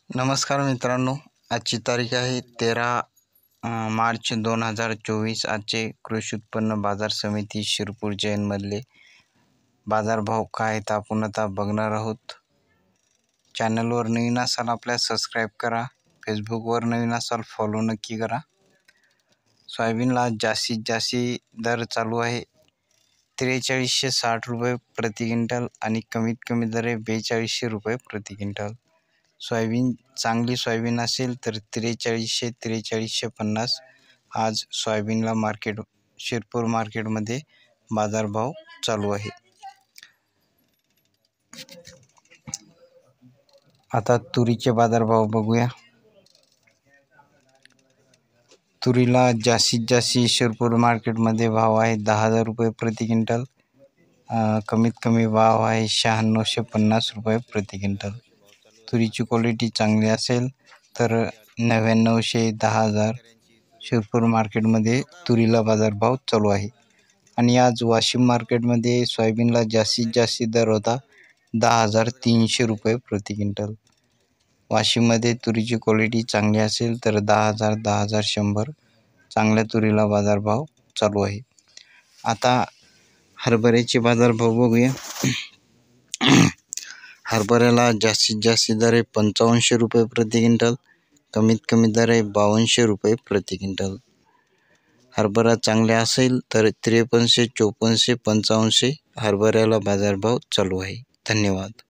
नमस्कार मित्रांनो, आजची तारीख आहे 13 मार्च 2024। आजचे कृषी उत्पन्न बाजार समिती शिरपूर जैनमधले बाजारभाव काय आहेत आपण आता बघणार आहोत। चॅनलवर नवीन असाल आपल्याला सबस्क्राईब करा, फेसबुकवर नवीन असाल फॉलो नक्की करा। सोयाबीनला जास्तीत जास्त दर चालू आहे 4360 रुपये प्रति क्विंटल आणि कमीत कमी दर आहे 4200 रुपये प्रति क्विंटल। सोयाबीन चांगली सोयाबीन असेल तर 4300 4350 आज सोयाबीनला शिरपूर मार्केटमध्ये बाजारभाव चालू आहे। आता तुरीचे बाजारभाव बघूया। तुरीला जास्तीत जास्त शिरपूर मार्केटमध्ये भाव आहे 10,000 रुपये प्रति क्विंटल, कमीत कमी भाव आहे 9650 रुपये प्रति क्विंटल। तुरीची क्वालिटी चांगली असेल तर 9900 10,000 शिरपूर मार्केटमध्ये तुरीला बाजारभाव चालू आहे। आणि आज वाशिम मार्केटमध्ये सोयाबीनला जास्तीत जास्त दर होता 10,300 रुपये प्रति क्विंटल। वाशिममध्ये तुरीची क्वालिटी चांगली असेल तर 10,000 10,100 चांगल्या तुरीला बाजारभाव चालू आहे। आता हरभऱ्याचे बाजारभाव बघूया। हरभऱ्याला जास्तीत जास्त दर आहे 5500 रुपये प्रति क्विंटल, कमीत कमी दर आहे 5200 रुपये प्रति क्विंटल। हरभरा चांगले असेल तर 5300 5400 5500 हरभऱ्याला बाजारभाव चालू आहे। धन्यवाद।